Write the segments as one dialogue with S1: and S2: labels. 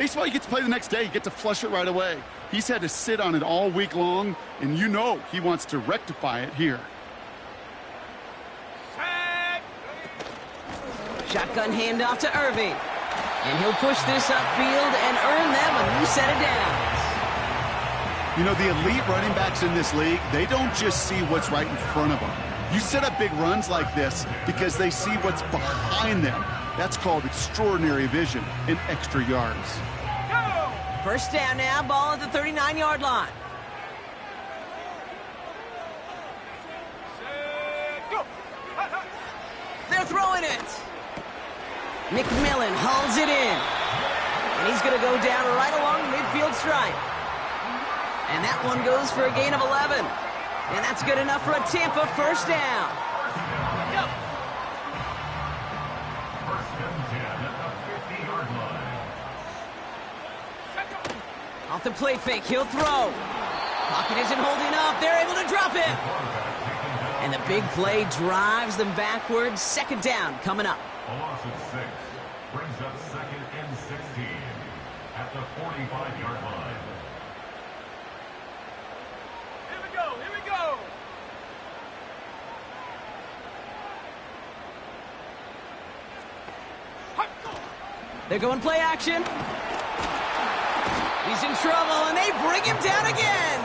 S1: Baseball, you get to play the next day. You get to flush it right away. He's had to sit on it all week long, and you know he wants to rectify it here.
S2: Shotgun handoff to Irving. And he'll push this upfield and earn them a new set of downs.
S1: You know, the elite running backs in this league, they don't just see what's right in front of them. You set up big runs like this because they see what's behind them. That's called extraordinary vision and extra yards.
S2: First down now, ball at the 39-yard line. They're throwing it. McMillan hauls it in. And he's going to go down right along the midfield stripe. And that one goes for a gain of 11. And that's good enough for a Tampa first down. Off the play fake, he'll throw. Pocket isn't holding up. They're able to drop it. And the big play drives them backwards. Second down coming up.
S3: A loss of 6 brings up second and 16 at the 45-yard line.
S4: Here we go, here we go.
S2: They're going play action. He's in trouble, and they bring him down again.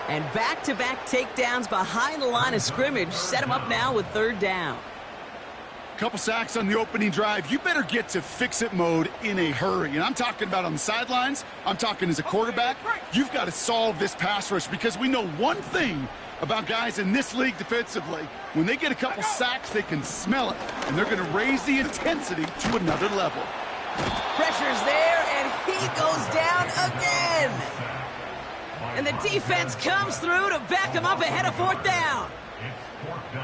S2: And back-to-back takedowns behind the line of scrimmage set him up now with third down.
S1: Couple sacks on the opening drive. You better get to fix-it mode in a hurry. And I'm talking about on the sidelines. I'm talking as a quarterback. You've got to solve this pass rush because we know one thing about guys in this league defensively. When they get a couple sacks, they can smell it. And they're going to raise the intensity to another level.
S2: Pressure's there, and he goes down again. And the defense comes through to back him up ahead of fourth down.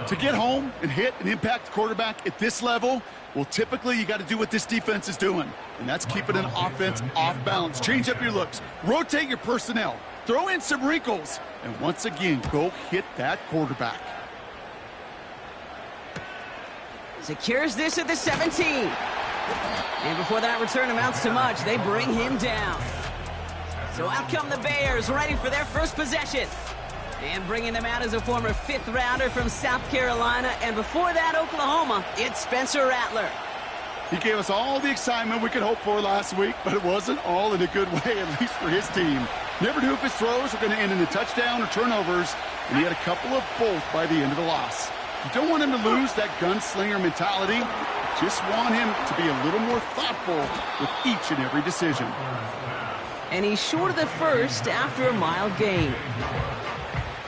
S1: To get home and hit and impact the quarterback at this level, well, typically you got to do what this defense is doing, and that's keeping an offense off balance. Change up your looks, rotate your personnel, throw in some wrinkles, and once again, go hit that quarterback.
S2: Secures this at the 17. And before that return amounts to much, they bring him down. So out come the Bears, ready for their first possession. And bringing them out as a former fifth-rounder from South Carolina. And before that, Oklahoma, it's Spencer Rattler.
S1: He gave us all the excitement we could hope for last week, but it wasn't all in a good way, at least for his team. Never knew if his throws were going to end in a touchdown or turnovers, and he had a couple of both by the end of the loss. You don't want him to lose that gunslinger mentality. You just want him to be a little more thoughtful with each and every decision.
S2: And he's short of the first after a mild gain.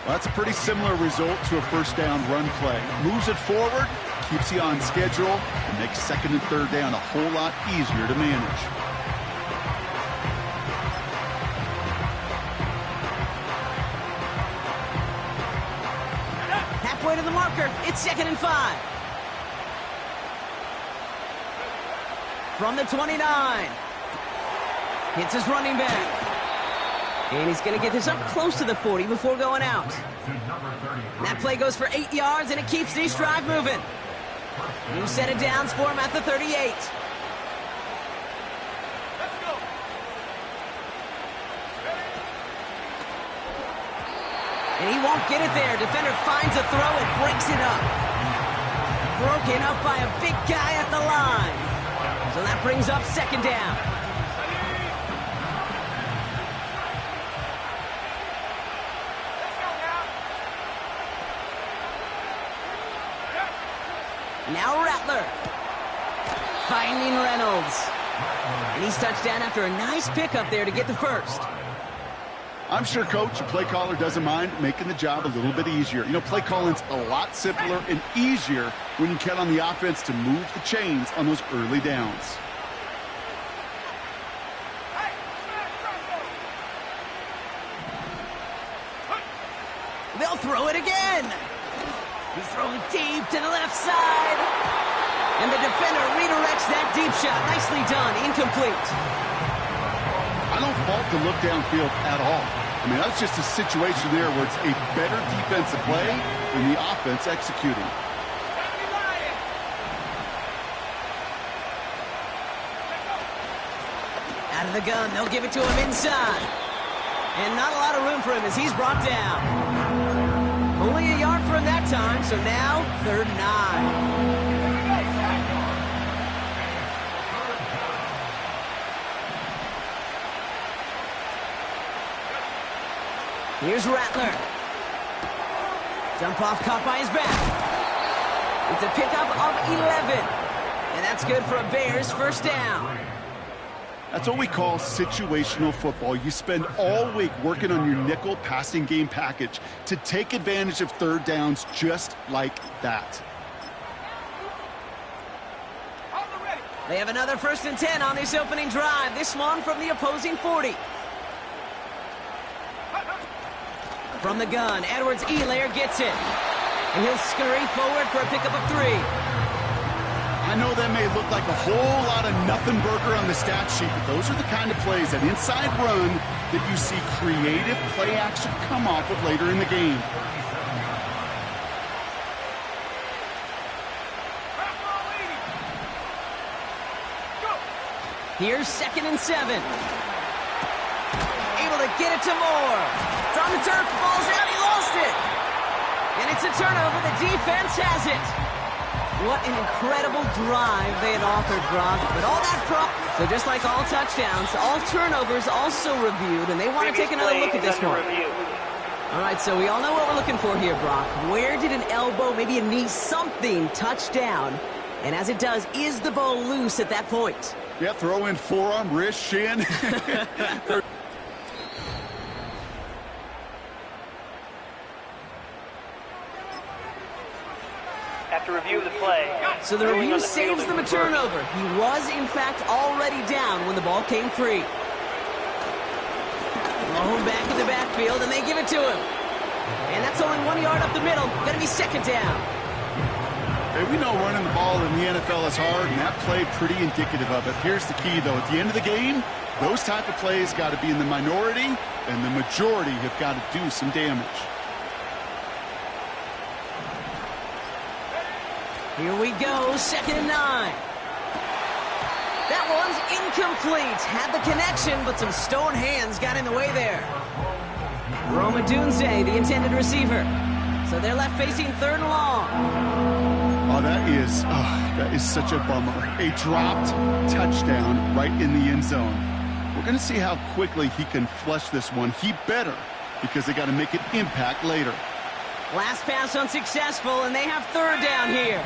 S1: Well, that's a pretty similar result to a first down run play. Moves it forward, keeps you on schedule, and makes second and third down a whole lot easier to manage.
S2: Halfway to the marker, it's second and 5. From the 29. Hits his running back. And he's going to get this up close to the 40 before going out. That play goes for 8 yards, and it keeps this drive moving. New set of downs for him at the 38.
S4: Let's go.
S2: And he won't get it there. Defender finds a throw and breaks it up. Broken up by a big guy at the line. So that brings up second down. Now Rattler. Finding Reynolds. And he's touchdown after a nice pickup there to get the first.
S1: I'm sure coach and play caller doesn't mind making the job a little bit easier. You know, play calling's a lot simpler and easier when you count on the offense to move the chains on those early downs.
S2: They'll throw it again. He's throwing deep to the left side. And the defender redirects that deep shot. Nicely done. Incomplete.
S1: I don't fault the look downfield at all. I mean, that's just a situation there where it's a better defensive play than the offense executing.
S2: Out of the gun, they'll give it to him inside. And not a lot of room for him as he's brought down. Only a yard for him that time, so now 3rd and 9. Here's Rattler. Jump off caught by his back. It's a pickup of 11. And that's good for a Bears 1st down.
S1: That's what we call situational football. You spend all week working on your nickel passing game package to take advantage of 3rd downs just like that.
S2: They have another 1st and 10 on this opening drive. This one from the opposing 40. From the gun, Edwards-Helaire gets it. And he'll scurry forward for a pickup of 3.
S1: I know that may look like a whole lot of nothing burger on the stat sheet, but those are the kind of plays, that inside run, that you see creative play action come off of later in the game.
S2: Here's 2nd and 7. Able to get it to Moore. It's on the turf, falls out, he lost it. And it's a turnover, the defense has it. What an incredible drive they had offered, Brock. But all that so just like all touchdowns, all turnovers also reviewed, and they want to take another look at this one. All right, so we all know what we're looking for here, Brock. Where did an elbow, maybe a knee, something touch down? And as it does, is the ball loose at that point?
S1: Yeah, throw in forearm, wrist, shin.
S5: After review of the play.
S2: So the review saves them a turnover. He was, in fact, already down when the ball came free. Thrown back in the backfield, and they give it to him. And that's only 1 yard up the middle. Going to be 2nd down.
S1: Hey, we know running the ball in the NFL is hard, and that play pretty indicative of it. Here's the key, though. At the end of the game, those type of plays got to be in the minority, and the majority have got to do some damage.
S2: Here we go, 2nd and 9. That one's incomplete. Had the connection, but some stone hands got in the way there. Roma Dunze, the intended receiver. So they're left facing 3rd and long.
S1: Oh, that is such a bummer. A dropped touchdown right in the end zone. We're going to see how quickly he can flush this one. He better, because they got to make an impact later.
S2: Last pass unsuccessful, and they have 3rd down here.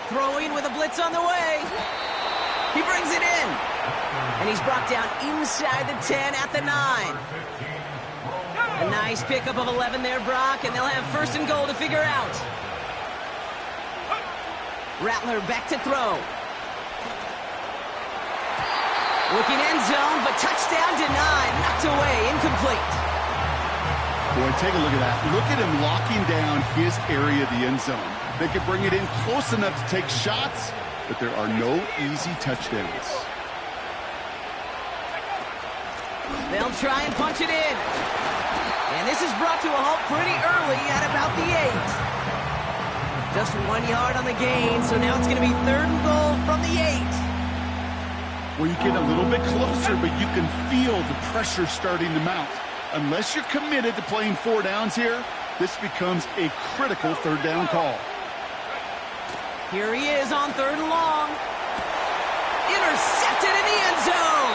S2: Throwing with a blitz on the way. He brings it in. And he's brought down inside the 10 at the 9. A nice pickup of 11 there, Brock, and they'll have 1st and goal to figure out. Rattler back to throw. Looking end zone, but touchdown denied. Knocked away, incomplete.
S1: Boy, take a look at that. Look at him locking down his area of the end zone. They could bring it in close enough to take shots, but there are no easy touchdowns.
S2: They'll try and punch it in. And this is brought to a halt pretty early at about the 8. Just 1 yard on the gain, so now it's going to be 3rd and goal from the 8.
S1: Well, you get a little bit closer, but you can feel the pressure starting to mount. Unless you're committed to playing 4 downs here, this becomes a critical 3rd down call.
S2: Here he is on 3rd and long. Intercepted in the end zone.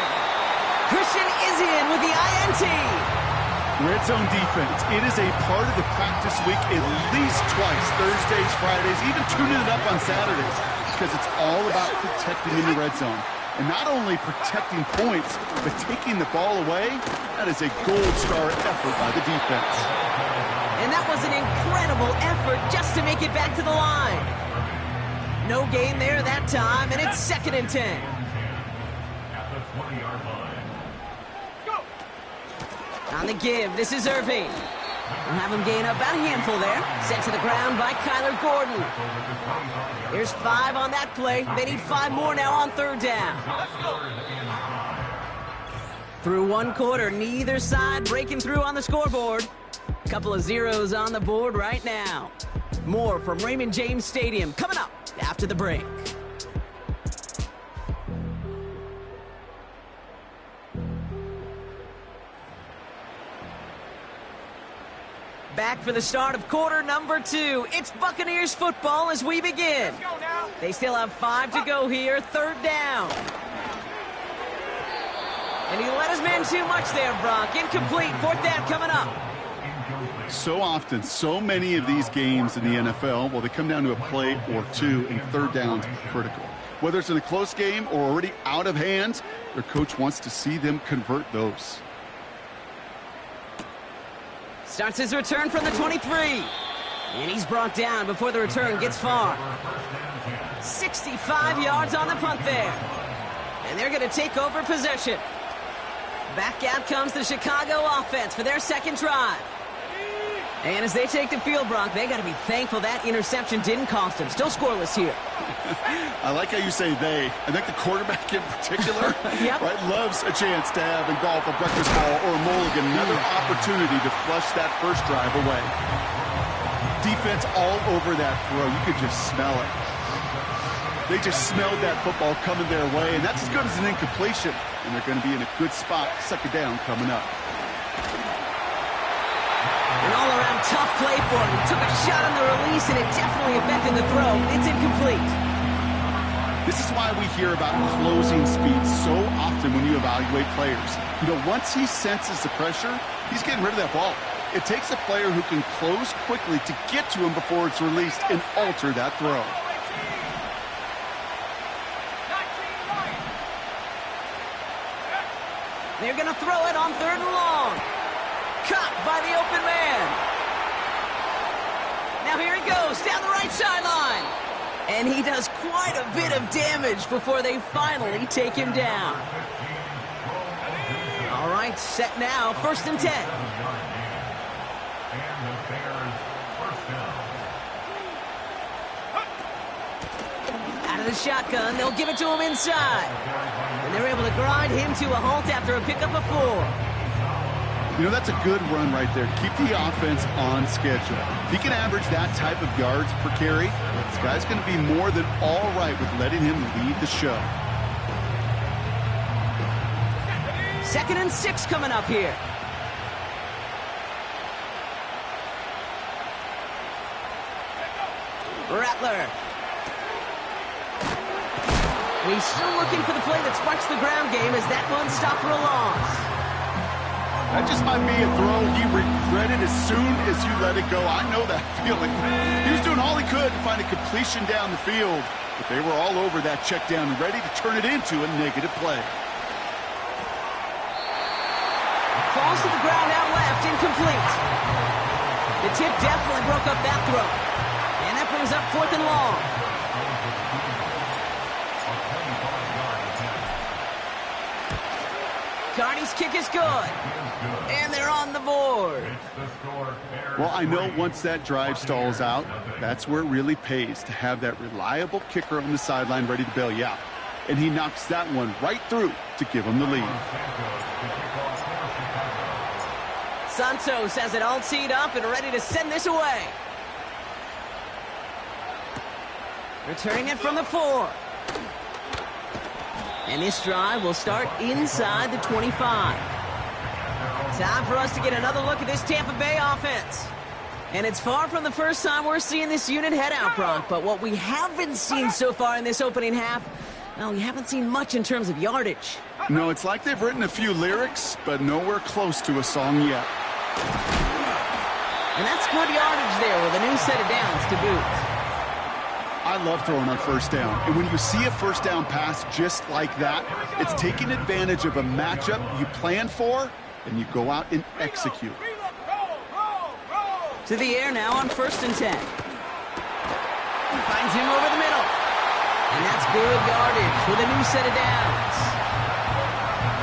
S2: Christian is in with the INT.
S1: Red zone defense. It is a part of the practice week at least twice, Thursdays, Fridays, even tuning it up on Saturdays, because it's all about protecting in the red zone. And not only protecting points, but taking the ball away, that is a gold star effort by the defense.
S2: And that was an incredible effort just to make it back to the line. No gain there that time, and it's 2nd and 10.
S3: At the 20-yard line.
S2: On the give, this is Irving. We'll have him gain about a handful there. Sent to the ground by Kyler Gordon. There's 5 on that play. They need 5 more now on 3rd down. Through 1 quarter, neither side breaking through on the scoreboard. Couple of zeros on the board right now. More from Raymond James Stadium coming up after the break. Back for the start of quarter number 2. It's Buccaneers football as we begin. They still have 5 to go here, 3rd down. And he let his man too much there, Brock. Incomplete, 4th down coming up.
S1: So often, so many of these games in the NFL, well, they come down to a play or two, and 3rd down's critical. Whether it's in a close game or already out of hand, their coach wants to see them convert those.
S2: Starts his return from the 23. And he's brought down before the return gets far. 65 yards on the punt there. And they're going to take over possession. Back out comes the Chicago offense for their 2nd drive. And as they take the field, Brock, they got to be thankful that interception didn't cost them. Still scoreless here.
S1: I like how you say they. I think the quarterback in particular right, loves a chance to have in golf a breakfast ball or a mulligan, another opportunity to flush that first drive away. Defense all over that throw. You could just smell it. They just smelled that football coming their way, and that's as good as an incompletion. And they're going to be in a good spot, 2nd down coming up.
S2: An all-around tough play for him. He took a shot on the release, and it definitely affected the throw. It's incomplete.
S1: This is why we hear about closing speed so often when you evaluate players. You know, once he senses the pressure, he's getting rid of that ball. It takes a player who can close quickly to get to him before it's released and alter that throw.
S2: They're going to throw it on 3rd and long. Caught by the open man. Now here he goes down the right sideline. And he does quite a bit of damage before they finally take him down. All right, set now, 1st and 10. Out of the shotgun, they'll give it to him inside. And they're able to grind him to a halt after a pickup of 4.
S1: You know, that's a good run right there. Keep the offense on schedule. If he can average that type of yards per carry, this guy's going to be more than all right with letting him lead the show.
S2: 2nd and 6 coming up here. Rattler. And he's still looking for the play that sparks the ground game as that one stopped for a loss.
S1: That just might be a throw he regretted as soon as you let it go. I know that feeling. He was doing all he could to find a completion down the field, but they were all over that check down, ready to turn it into a negative play.
S2: Falls to the ground out left, incomplete. The tip definitely broke up that throw. And that brings up 4th and long. Carney's kick is good. And they're on the board.
S1: Well, I know once that drive stalls out, that's where it really pays to have that reliable kicker on the sideline ready to bail you out. And he knocks that one right through to give him the lead.
S2: Santos has it all teed up and ready to send this away. Returning it from the 4. And this drive will start inside the 25. Time for us to get another look at this Tampa Bay offense. And it's far from the first time we're seeing this unit head out, Brock. But what we haven't seen so far in this opening half, well, we haven't seen much in terms of yardage.
S1: No, it's like they've written a few lyrics, but nowhere close to a song yet.
S2: And that's good yardage there with a new set of downs to boot.
S1: I love throwing on 1st down. And when you see a 1st down pass just like that, it's taking advantage of a matchup you planned for, and you go out and execute.
S2: To the air now on 1st and 10. Finds him over the middle. And that's good yardage with a new set of downs.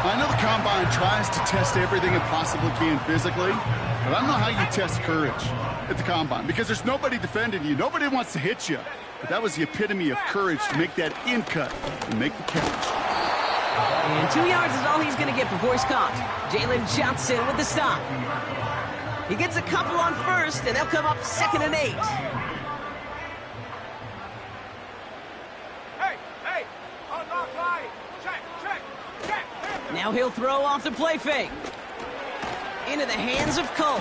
S1: I know the Combine tries to test everything it possibly can physically, but I don't know how you test courage at the Combine because there's nobody defending you. Nobody wants to hit you. But that was the epitome of courage to make that in cut and make the catch.
S2: And 2 yards is all he's going to get before he's caught. Jalen Johnson with the stop. He gets a couple on 1st, and they'll come up 2nd and 8. Now he'll throw off the play fake. Into the hands of Colt.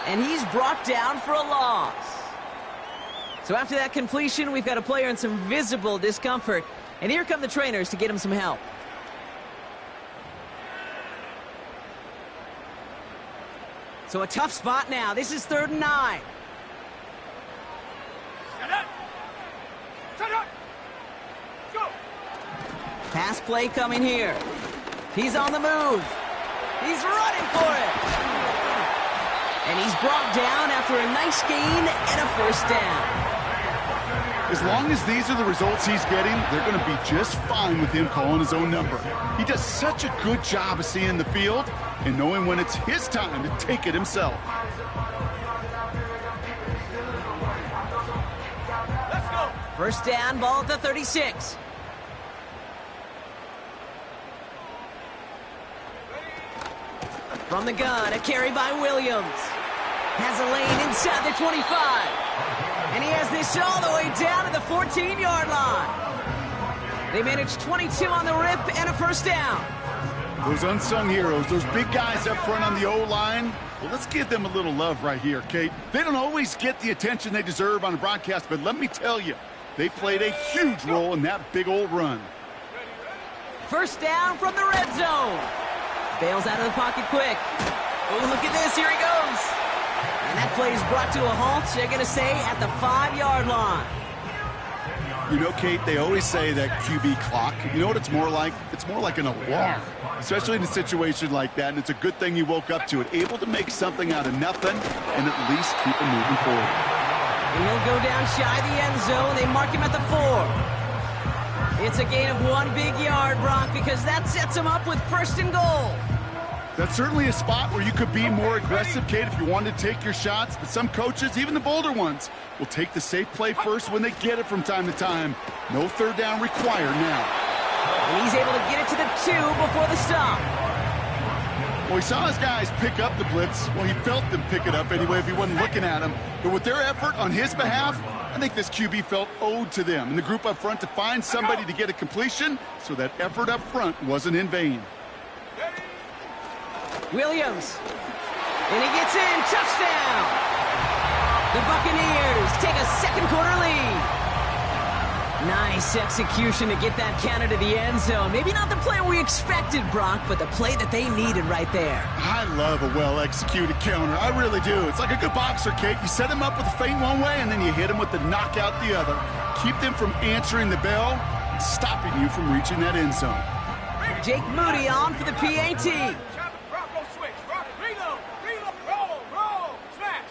S2: And he's brought down for a loss. So after that completion, we've got a player in some visible discomfort. And here come the trainers to get him some help. So a tough spot now. This is 3rd and 9.
S4: Set up. Set up. Go.
S2: Pass play coming here. He's on the move. He's running for it. And he's brought down after a nice gain and a first down.
S1: As long as these are the results he's getting, they're going to be just fine with him calling his own number. He does such a good job of seeing the field and knowing when it's his time to take it himself.
S4: Let's go.
S2: First down, ball at the 36. From the gun, a carry by Williams. Has a lane inside the 25. And he has this all the way down to the 14-yard line. They managed 22 on the rip and a first down.
S1: Those unsung heroes, those big guys up front on the O-line, well, let's give them a little love right here, Kate. They don't always get the attention they deserve on a broadcast, but let me tell you, they played a huge role in that big old run.
S2: First down from the red zone. Bails out of the pocket quick. Oh, look at this. Here he goes. And that play is brought to a halt, they're going to say, at the 5-yard line.
S1: You know, Kate, they always say that QB clock. You know what it's more like? It's more like an alarm, especially in a situation like that. And it's a good thing you woke up to it, able to make something out of nothing and at least keep it moving forward.
S2: And he'll go down shy of the end zone. They mark him at the 4. It's a gain of 1 big yard, Brock, because that sets him up with 1st and goal.
S1: That's certainly a spot where you could be more aggressive, Kate, if you wanted to take your shots. But some coaches, even the bolder ones, will take the safe play first when they get it from time to time. No 3rd down required now.
S2: And he's able to get it to the 2 before the stop.
S1: Well, he saw his guys pick up the blitz. Well, he felt them pick it up anyway if he wasn't looking at him. But with their effort on his behalf, I think this QB felt owed to them and the group up front to find somebody to get a completion, so that effort up front wasn't in vain.
S2: Williams. And he gets in. Touchdown. The Buccaneers take a 2nd quarter lead. Nice execution to get that counter to the end zone. Maybe not the play we expected, Brock, but the play that they needed right there.
S1: I love a well-executed counter. I really do. It's like a good boxer, Kate. You set him up with a feint one way, and then you hit him with the knockout the other. Keep them from answering the bell and stopping you from reaching that end zone.
S2: Jake Moody on for the PAT.
S4: Bronco switch. Reload. Roll. Smash.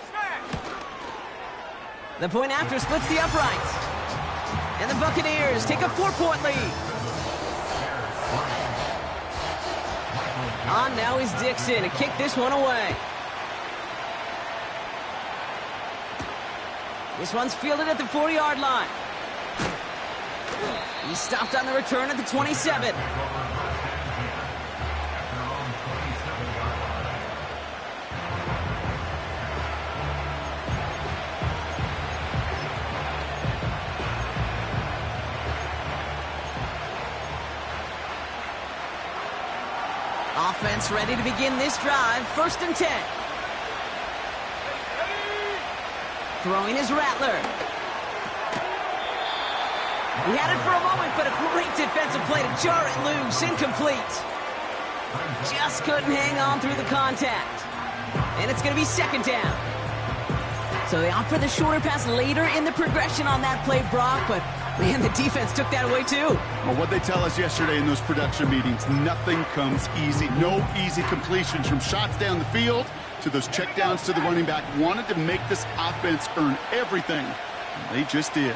S2: The point after splits the uprights. And the Buccaneers take a 4-point lead. On now is Dixon to kick this one away. This one's fielded at the 40-yard line. He stopped on the return at the 27. Offense ready to begin this drive. 1st and 10. Throwing is Rattler. He had it for a moment, but a great defensive play to jar it loose. Incomplete. Just couldn't hang on through the contact. And it's going to be 2nd down. So they opt for the shorter pass later in the progression on that play, Brock, but man, the defense took that away too.
S1: Well, what they tell us yesterday in those production meetings, nothing comes easy. No easy completions from shots down the field to those checkdowns to the running back. Wanted to make this offense earn everything. And they just did.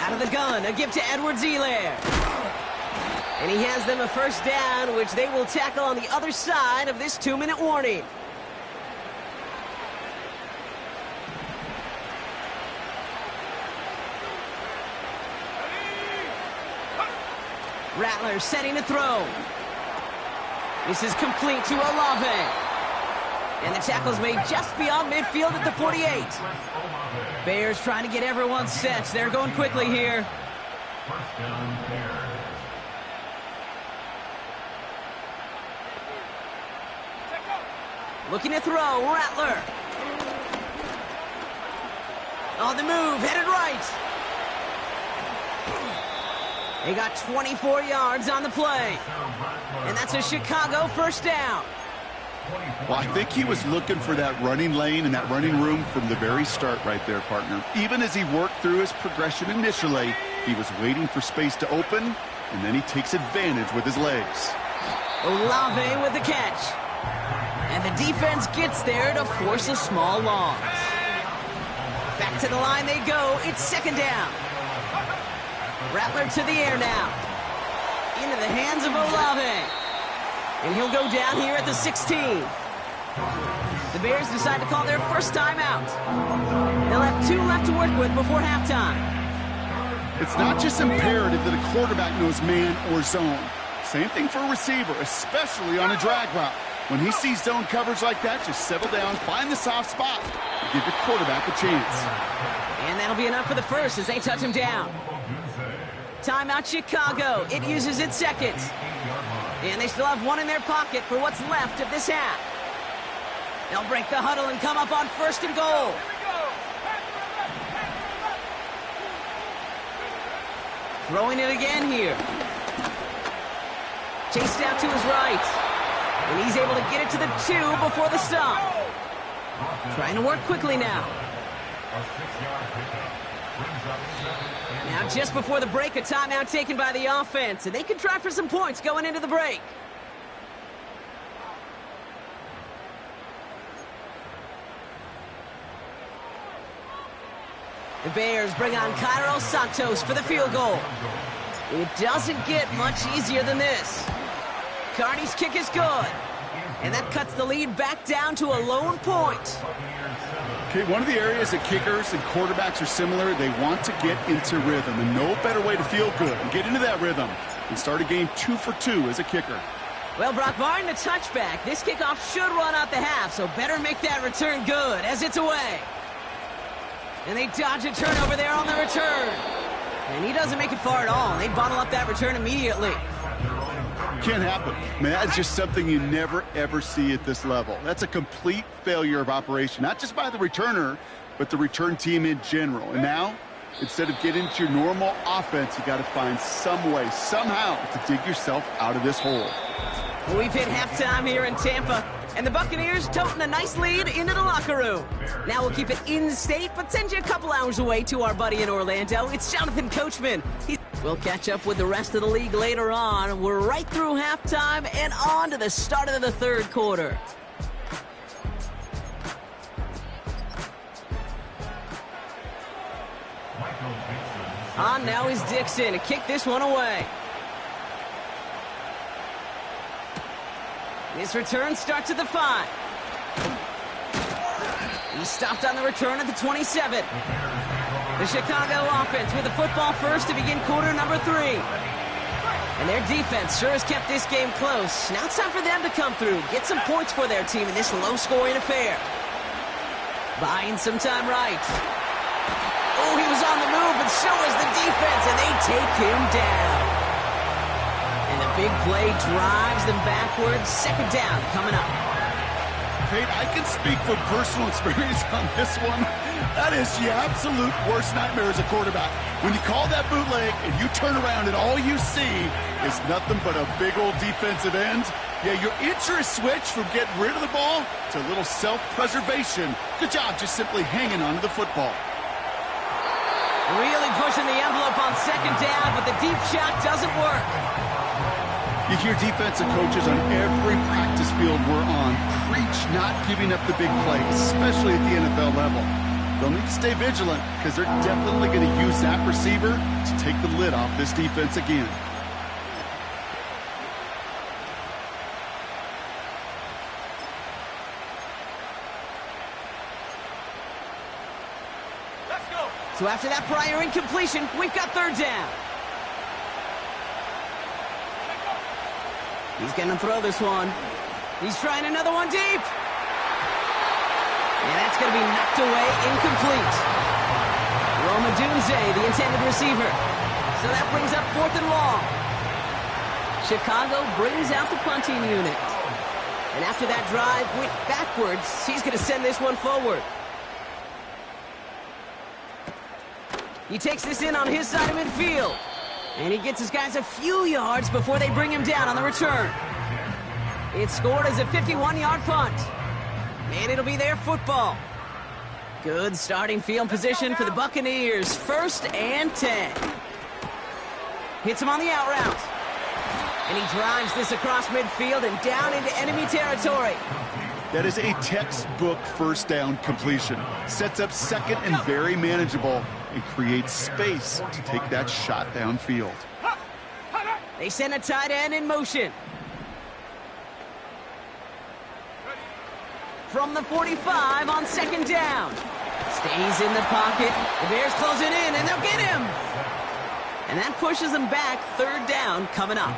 S2: Out of the gun, a give to Edwards-Helaire. And he has them a first down, which they will tackle on the other side of this 2-minute warning. Rattler setting to throw. This is complete to Olave. And the tackle's made just beyond midfield at the 48. Bears trying to get everyone set. They're going quickly here.
S3: First down, Bears.
S2: Looking to throw, Rattler. On the move, headed right. They got 24 yards on the play. And that's a Chicago first down.
S1: Well, I think he was looking for that running lane and that running room from the very start right there, partner. Even as he worked through his progression initially, he was waiting for space to open, and then he takes advantage with his legs.
S2: Olave with the catch. And the defense gets there to force a small loss. Back to the line they go. It's second down. Rattler to the air now. Into the hands of Olave. And he'll go down here at the 16. The Bears decide to call their first timeout. They'll have 2 left to work with before halftime.
S1: It's not just imperative that a quarterback knows man or zone. Same thing for a receiver, especially on a drag route. When he sees zone coverage like that, just settle down, find the soft spot, and give your quarterback a chance.
S2: And that'll be enough for the first as they touch him down. Timeout Chicago. It uses its second. And they still have 1 in their pocket for what's left of this half. They'll break the huddle and come up on first and goal. Throwing it again here. Chased out to his right. And he's able to get it to the 2 before the stop. Trying to work quickly now. Now just before the break, a timeout taken by the offense. And they can try for some points going into the break. The Bears bring on Cairo Santos for the field goal. It doesn't get much easier than this. Carney's kick is good. And that cuts the lead back down to a lone point.
S1: Okay, one of the areas that kickers and quarterbacks are similar, they want to get into rhythm. And no better way to feel good and get into that rhythm and start a game 2 for 2 as a kicker.
S2: Well, Brock, barring the touchback, this kickoff should run out the half, so better make that return good as it's away. And they dodge a turnover there on the return. And he doesn't make it far at all. They bottle up that return immediately.
S1: Can't happen. Man, that's just something you never, ever see at this level. That's a complete failure of operation, not just by the returner, but the return team in general. And now, instead of getting into your normal offense, you got to find some way, somehow, to dig yourself out of this hole.
S2: We've hit halftime here in Tampa, and the Buccaneers toting a nice lead into the locker room. Now we'll keep it in-state, but send you a couple hours away to our buddy in Orlando. It's Jonathan Coachman. We'll catch up with the rest of the league later on. We're right through halftime and on to the start of the third quarter. On now is Dixon to kick this one away. This return starts at the 5. He stopped on the return at the 27. The Chicago offense with the football first to begin quarter number 3. And their defense sure has kept this game close. Now it's time for them to come through, get some points for their team in this low-scoring affair. Buying some time right. Oh, he was on the move, but so was the defense, and they take him down. And the big play drives them backwards. Second down coming up.
S1: Pete, I can speak from personal experience on this one. That is the absolute worst nightmare as a quarterback. When you call that bootleg and you turn around and all you see is nothing but a big old defensive end, yeah, your interest switch from getting rid of the ball to a little self-preservation. Good job just simply hanging on to the football.
S2: Really pushing the envelope on second down, but the deep shot doesn't work.
S1: You hear defensive coaches on every practice field we're on preach not giving up the big play, especially at the NFL level. They'll need to stay vigilant because they're definitely going to use that receiver to take the lid off this defense again.
S4: Let's go.
S2: So after that prior incompletion, we've got third down. He's going to throw this one. He's trying another one deep. And that's going to be knocked away, incomplete. Roma Dunze, the intended receiver. So that brings up 4th and long. Chicago brings out the punting unit. And after that drive went backwards, he's going to send this one forward. He takes this in on his side of midfield. And he gets his guys a few yards before they bring him down on the return. It's scored as a 51-yard punt. And it'll be their football. Good starting field position for the Buccaneers. 1st and 10. Hits him on the out route. And he drives this across midfield and down into enemy territory.
S1: That is a textbook first down completion. Sets up 2nd and very manageable and creates space to take that shot downfield.
S2: They send a tight end in motion. From the 45 on 2nd down. Stays in the pocket. The Bears close it in, and they'll get him. And that pushes them back. 3rd down coming up.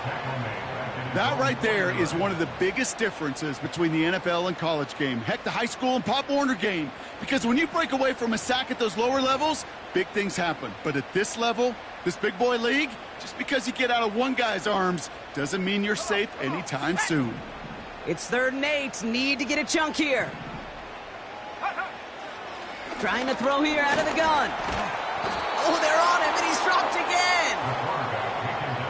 S1: That right there is one of the biggest differences between the NFL and college game. Heck, the high school and Pop Warner game. Because when you break away from a sack at those lower levels, big things happen. But at this level, this big boy league, just because you get out of one guy's arms doesn't mean you're safe anytime soon.
S2: It's 3rd and 8. Need to get a chunk here. Trying to throw here out of the gun. Oh, they're on him, and he's dropped again.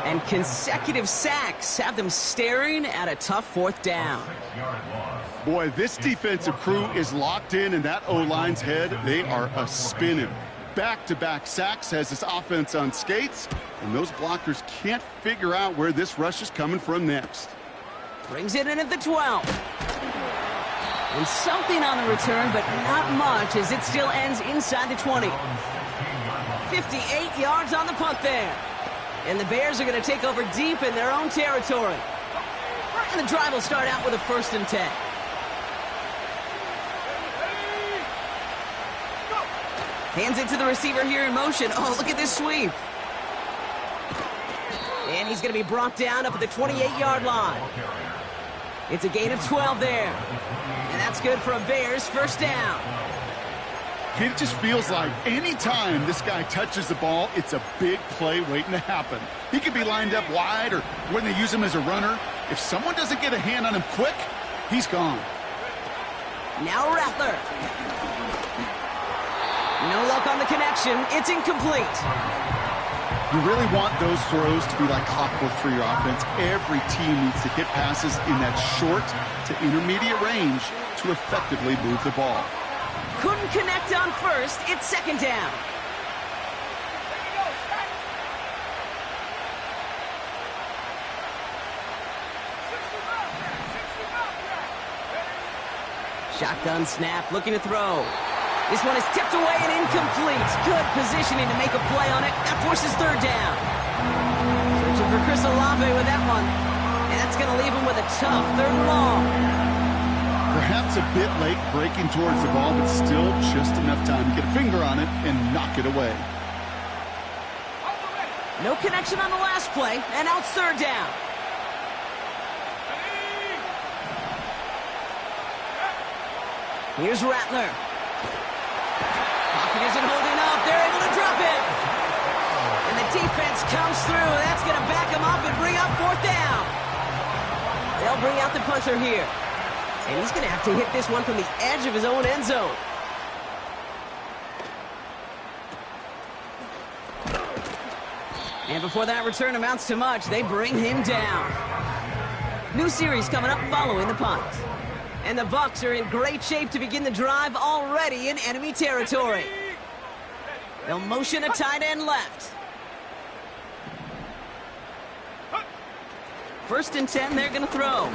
S2: And consecutive sacks have them staring at a tough 4th down.
S1: Boy, this defensive crew is locked in, and that O-line's head, they are a-spinning. Back-to-back sacks has this offense on skates, and those blockers can't figure out where this rush is coming from next.
S2: Brings it in at the 12. And something on the return, but not much, as it still ends inside the 20. 58 yards on the punt there. And the Bears are going to take over deep in their own territory. And the drive will start out with a 1st and 10. Hands it to the receiver here in motion. Oh, look at this sweep. And he's going to be brought down up at the 28-yard line. It's a gain of 12 there. And that's good for a Bears 1st down.
S1: It just feels like any time this guy touches the ball, it's a big play waiting to happen. He could be lined up wide, or when they use him as a runner, if someone doesn't get a hand on him quick, he's gone.
S2: Now Rattler. No luck on the connection. It's incomplete.
S1: You really want those throws to be like clockwork for your offense. Every team needs to hit passes in that short to intermediate range to effectively move the ball.
S2: Couldn't connect on 1st. It's 2nd down. Shotgun snap, looking to throw. This one is tipped away and incomplete. Good positioning to make a play on it. That forces 3rd down. Searching for Chris Olave with that one. And that's going to leave him with a tough 3rd and long.
S1: Perhaps a bit late breaking towards the ball, but still just enough time to get a finger on it and knock it away.
S2: No connection on the last play, and now it's 3rd down. Here's Rattler. Pocket isn't holding up. They're able to drop it. And the defense comes through. That's going to back him up and bring up 4th down. They'll bring out the punter here. And he's going to have to hit this one from the edge of his own end zone. And before that return amounts to much, they bring him down. New series coming up following the punt. And the Bucs are in great shape to begin the drive already in enemy territory. They'll motion a tight end left. 1st and 10, they're going to throw.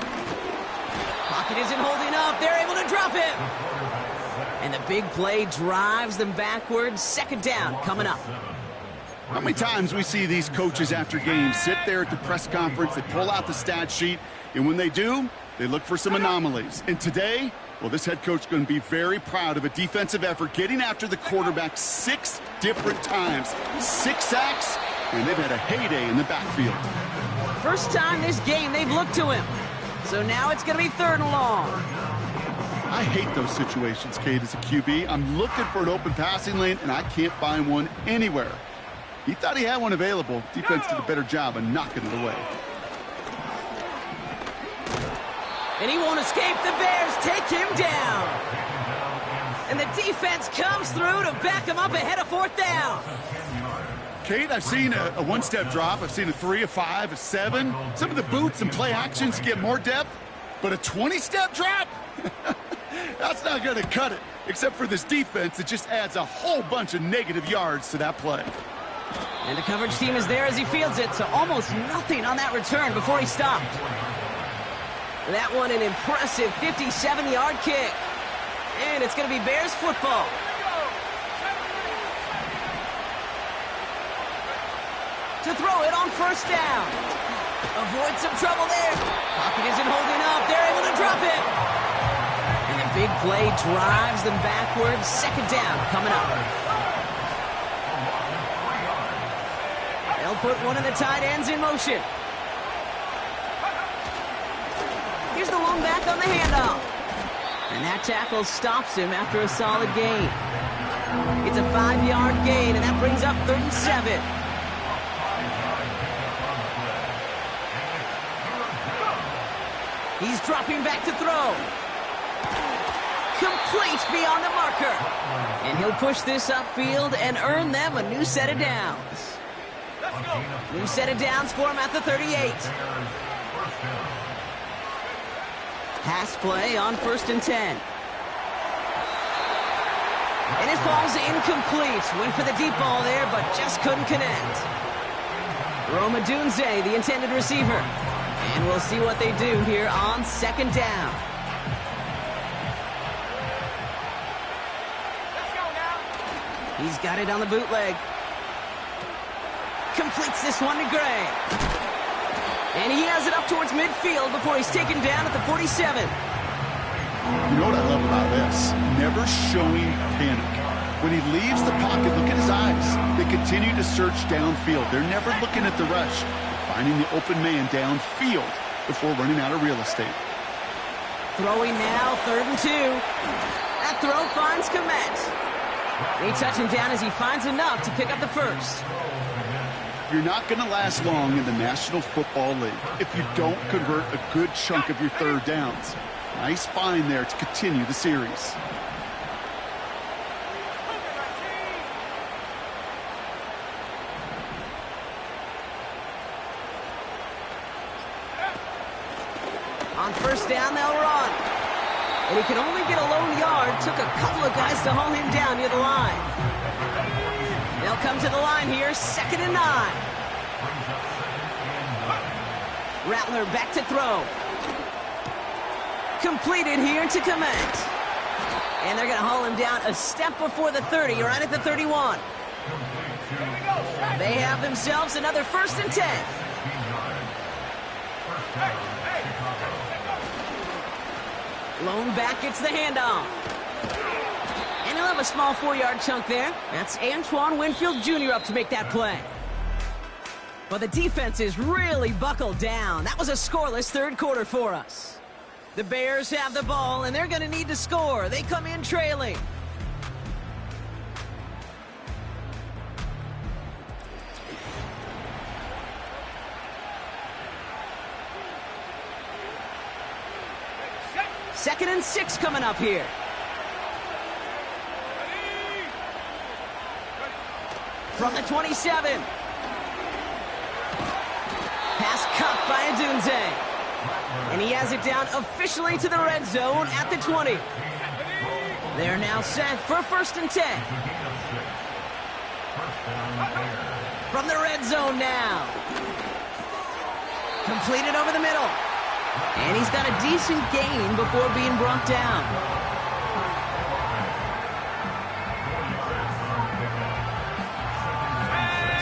S2: Pocket isn't holding up. They're able to drop him. And the big play drives them backwards. 2nd down coming up.
S1: How many times we see these coaches after games sit there at the press conference, they pull out the stat sheet, and when they do, they look for some anomalies. And today, well, this head coach is going to be very proud of a defensive effort getting after the quarterback 6 different times. 6 sacks, and they've had a heyday in the backfield.
S2: First time this game they've looked to him. So now it's going to be 3rd and long.
S1: I hate those situations, Kate, as a QB. I'm looking for an open passing lane, and I can't find one anywhere. He thought he had one available. Defense did a better job of knocking it away.
S2: And he won't escape. The Bears take him down. And the defense comes through to back him up ahead of 4th down.
S1: Kate, I've seen a one-step drop. I've seen a 3, a 5, a 7. Some of the boots and play actions get more depth, but a 20-step drop? That's not going to cut it, except for this defense that just adds a whole bunch of negative yards to that play.
S2: And the coverage team is there as he fields it, so almost nothing on that return before he stopped. That one an impressive 57-yard kick. And it's going to be Bears football. To throw it on 1st down. Avoid some trouble there. Pocket isn't holding up. They're able to drop it. And a big play drives them backwards. 2nd down coming up. They'll put one of the tight ends in motion. Here's the lone back on the handoff. And that tackle stops him after a solid gain. It's a 5-yard gain, and that brings up 3rd and 7. He's dropping back to throw. Complete beyond the marker. And he'll push this upfield and earn them a new set of downs. New set of downs for him at the 38. Pass play on 1st and 10. And it falls incomplete. Went for the deep ball there, but just couldn't connect. Roma Dunze, the intended receiver. And we'll see what they do here on 2nd down.
S4: Let's go now.
S2: He's got it on the bootleg. Completes this one to Gray. And he has it up towards midfield before he's taken down at the 47.
S1: You know what I love about this? Never showing panic. When he leaves the pocket, look at his eyes. They continue to search downfield. They're never looking at the rush. They're finding the open man downfield before running out of real estate.
S2: Throwing now, 3rd and 2. That throw finds Komet. They touch him down as he finds enough to pick up the 1st.
S1: You're not going to last long in the National Football League if you don't convert a good chunk of your 3rd downs. Nice find there to continue the series.
S2: On 1st down, they'll run. And he could only get a lone yard. Took a couple of guys to haul him down near the line. They'll come to the line here, 2nd and 9. Rattler back to throw. Completed here to Komet. And they're going to haul him down a step before the 30, right at the 31. They have themselves another 1st and 10. Lone back gets the handoff. And he'll have a small 4-yard chunk there. That's Antoine Winfield Jr. up to make that play. But the defense is really buckled down. That was a scoreless 3rd quarter for us. The Bears have the ball, and they're going to need to score. They come in trailing. Second and 6 coming up here. From the 27. Pass caught by Adunze. And he has it down officially to the red zone at the 20. They're now set for 1st and 10. From the red zone now. Completed over the middle. And he's got a decent gain before being brought down.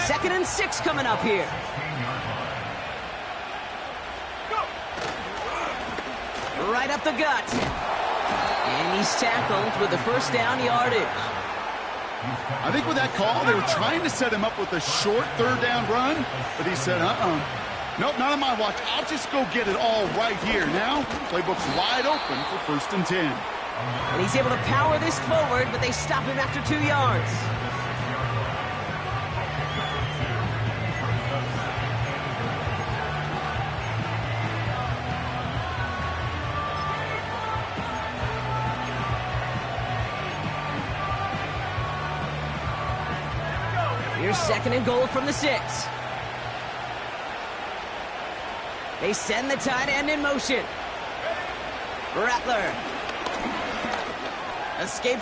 S2: Second and 6 coming up here. Right up the gut. And he's tackled with the 1st down yardage.
S1: I think with that call, they were trying to set him up with a short 3rd down run, but he said, nope, not on my watch. I'll just go get it all right here. Now, playbook's wide open for 1st and 10.
S2: And he's able to power this forward, but they stop him after 2 yards. Here's 2nd and goal from the 6. They send the tight end in motion. Rattler. Escape.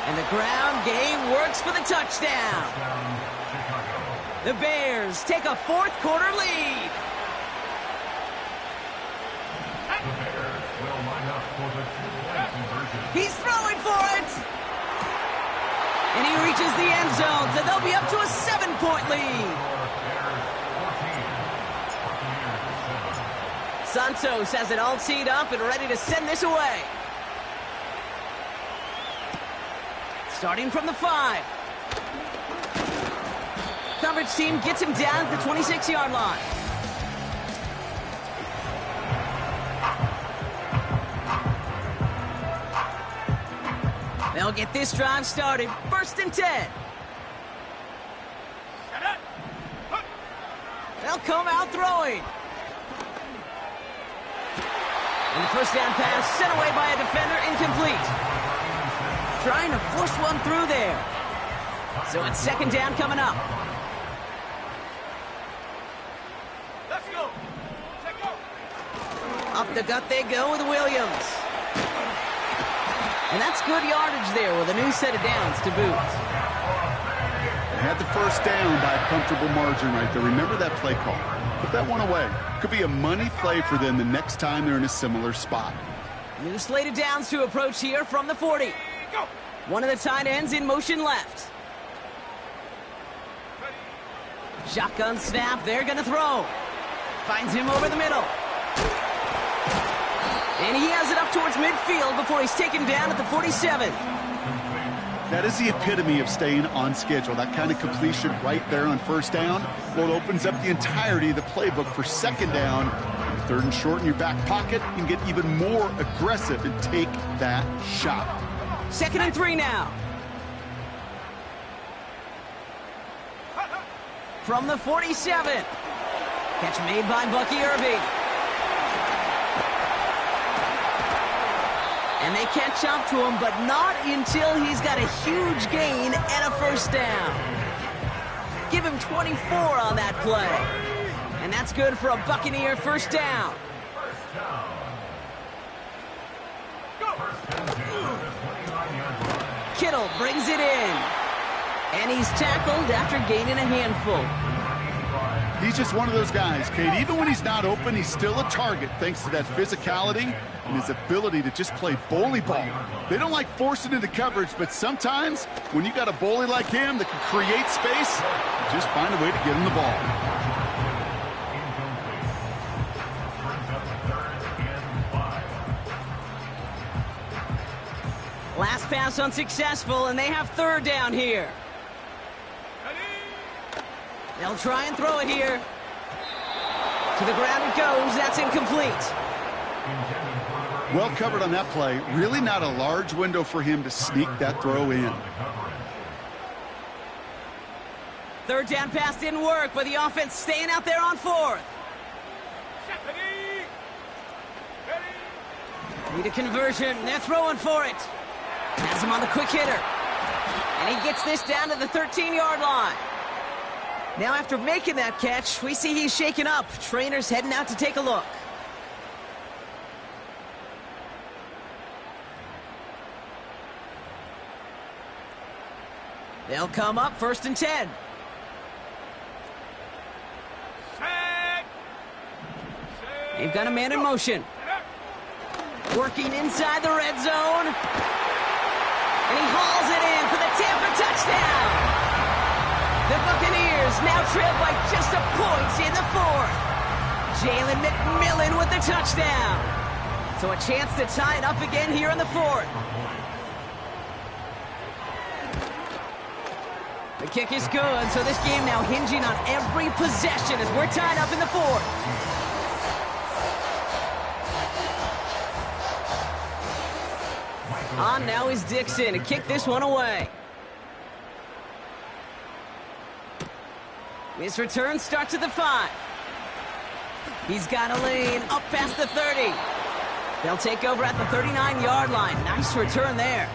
S2: And the ground game works for the touchdown. The Bears take a 4th quarter lead.
S3: The Bears will line up for the two-point conversion.
S2: He's throwing for it. And he reaches the end zone, so they'll be up to a 7-point lead. Santos has it all teed up and ready to send this away. Starting from the 5. Coverage team gets him down at the 26-yard line. They'll get this drive started. 1st and 10. They'll come out throwing. And the first down pass sent away by a defender, incomplete. Trying to force one through there. So it's 2nd down coming up.
S4: Let's go. Let's go.
S2: Up the gut they go with Williams. And that's good yardage there with a new set of downs to boot.
S1: They had the first down by a comfortable margin right there. Remember that play call. Put that one away. Could be a money play for them the next time they're in a similar spot.
S2: New slate of downs to approach here from the 40.
S4: Go.
S2: One of the tight ends in motion left. Shotgun snap, they're going to throw. Finds him over the middle. And he has it up towards midfield before he's taken down at the 47.
S1: That is the epitome of staying on schedule. That kind of completion right there on 1st down. Well, it opens up the entirety of the playbook for 2nd down. 3rd and short in your back pocket. You can get even more aggressive and take that shot.
S2: 2nd and 3 now. From the 47. Catch made by Bucky Irving. And they catch up to him, but not until he's got a huge gain and a 1st down. Give him 24 on that play. And that's good for a Buccaneer 1st down. Kittle brings it in. And he's tackled after gaining a handful.
S1: He's just one of those guys, Kate. Even when he's not open, he's still a target thanks to that physicality and his ability to just play bully ball. They don't like forcing into coverage, but sometimes when you got a bully like him that can create space, you just find a way to get him the ball.
S2: Last pass unsuccessful, and they have 3rd down here. They'll try and throw it here. To the ground it goes. That's incomplete.
S1: Well covered on that play. Really not a large window for him to sneak that throw in.
S2: 3rd down pass didn't work, but the offense staying out there on 4th. Need a conversion. They're throwing for it. Has him on the quick hitter. And he gets this down to the 13-yard line. Now after making that catch, we see he's shaken up. Trainer's heading out to take a look. They'll come up 1st and 10. They've got a man in motion. Working inside the red zone. And he hauls it in for the Tampa touchdown. The Buccaneers now trail by just a point in the 4th. Jalen McMillan with the touchdown. So a chance to tie it up again here in the 4th. The kick is good, so this game now hinging on every possession as we're tied up in the 4th. On now is Dixon to kick this one away. His return starts at the 5. He's got a lane up past the 30. They'll take over at the 39-yard line. Nice return there.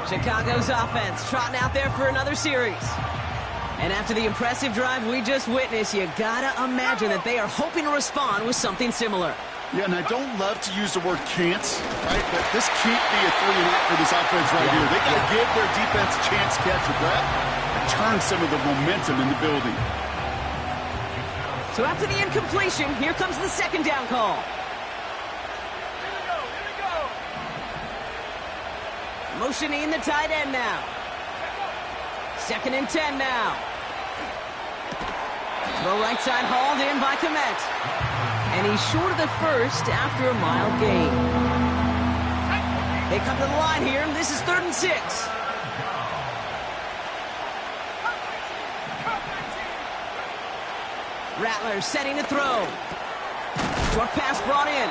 S2: Chicago's offense trotting out there for another series. And after the impressive drive we just witnessed, you gotta imagine that they are hoping to respond with something similar.
S1: Yeah, and I don't love to use the word can't, right? But this can't be a 3-and-out for this offense right here. They got to give their defense a chance to catch a breath and turn some of the momentum in the building.
S2: So after the incompletion, here comes the second down call.
S4: Here we go.
S2: Motioning the tight end now. 2nd and 10 now. Throw right side hauled in by Komet. And he's short of the first after a mild gain. They come to the line here, and this is 3rd and 6. Rattler setting to throw. Short pass brought in.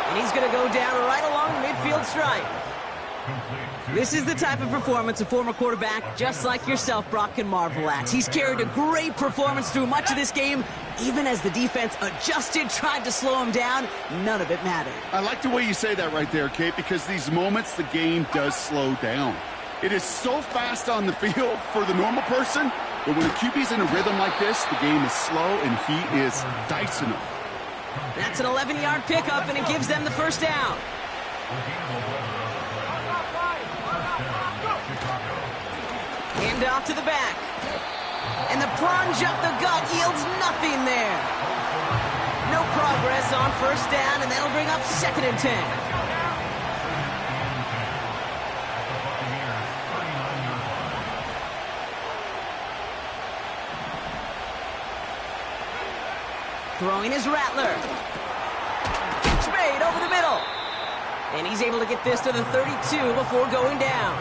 S2: And he's going to go down right along the midfield stripe. This is the type of performance a former quarterback just like yourself, Brock, can marvel at. He's carried a great performance through much of this game. Even as the defense adjusted, tried to slow him down, none of it mattered.
S1: I like the way you say that right there, Kate, because these moments the game does slow down. It is so fast on the field for the normal person, but when a QB's in a rhythm like this, the game is slow and he is dicing them.
S2: That's an 11-yard pickup, and it gives them the first down. Hand off to the back. And the plunge up the gut yields nothing there. No progress on first down, and that'll bring up 2nd and 10. Throwing is Rattler. Catch made over the middle. And he's able to get this to the 32 before going down.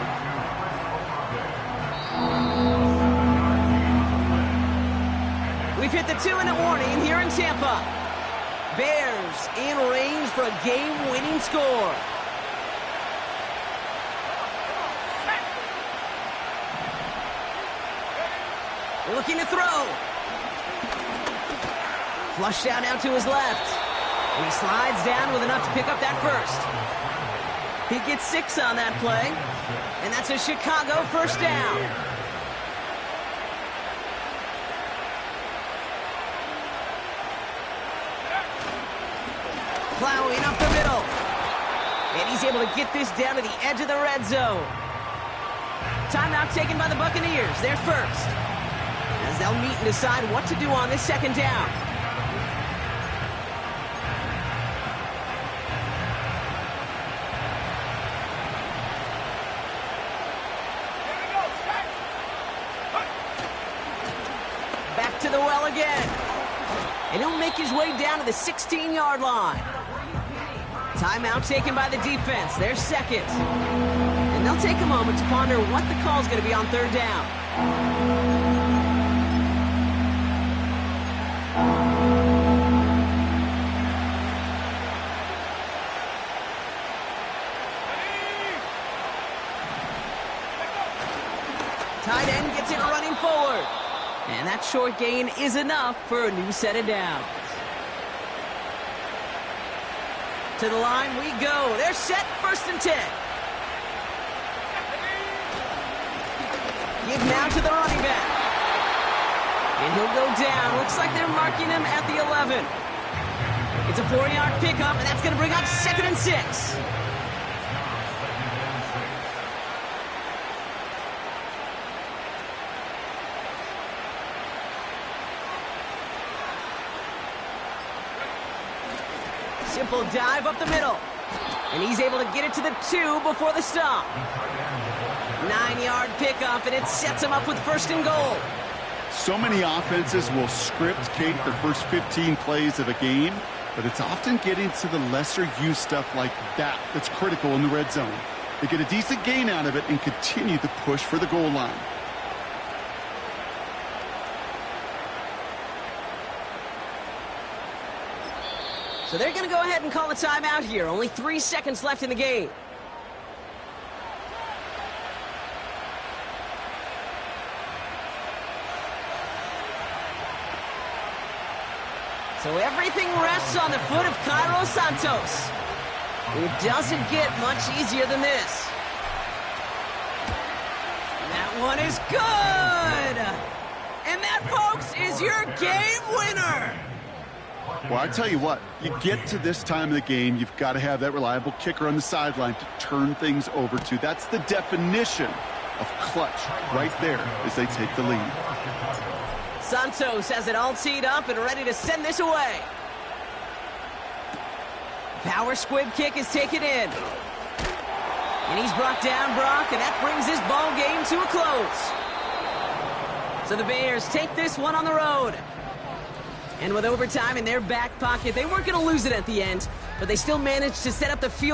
S2: We've hit the 2-minute warning here in Tampa. Bears in range for a game-winning score. Looking to throw. Flushed out now to his left. And he slides down with enough to pick up that first. He gets 6 on that play. And that's a Chicago first down. Plowing up the middle. And he's able to get this down to the edge of the red zone. Timeout taken by the Buccaneers. They're first. As they'll meet and decide what to do on this second down. Back to the well again. And he'll make his way down to the 16-yard line. Timeout taken by the defense. They're second. And they'll take a moment to ponder what the call's going to be on third down. Tight end gets it running forward. And that short gain is enough for a new set of downs. To the line we go. They're set, 1st and 10. Give now to the running back. And he'll go down. Looks like they're marking him at the 11. It's a 4-yard pickup, and that's going to bring up 2nd and 6. Simple dive up the middle. And he's able to get it to the 2 before the stop. 9-yard pickup, and it sets him up with 1st and goal.
S1: So many offenses will script, Kate, the first 15 plays of a game, but it's often getting to the lesser-used stuff like that that's critical in the red zone. They get a decent gain out of it and continue to push for the goal line.
S2: So they're going to go ahead and call a timeout here. Only 3 seconds left in the game. So everything rests on the foot of Cairo Santos. It doesn't get much easier than this. That one is good! And that, folks, is your game winner!
S1: Well, I tell you what, you get to this time of the game, you've got to have that reliable kicker on the sideline to turn things over to. That's the definition of clutch right there as they take the lead.
S2: Santos has it all teed up and ready to send this away. Power squib kick is taken in. And he's brought down, Brock, and that brings this ball game to a close. So the Bears take this one on the road. And with overtime in their back pocket, they weren't going to lose it at the end, but they still managed to set up the field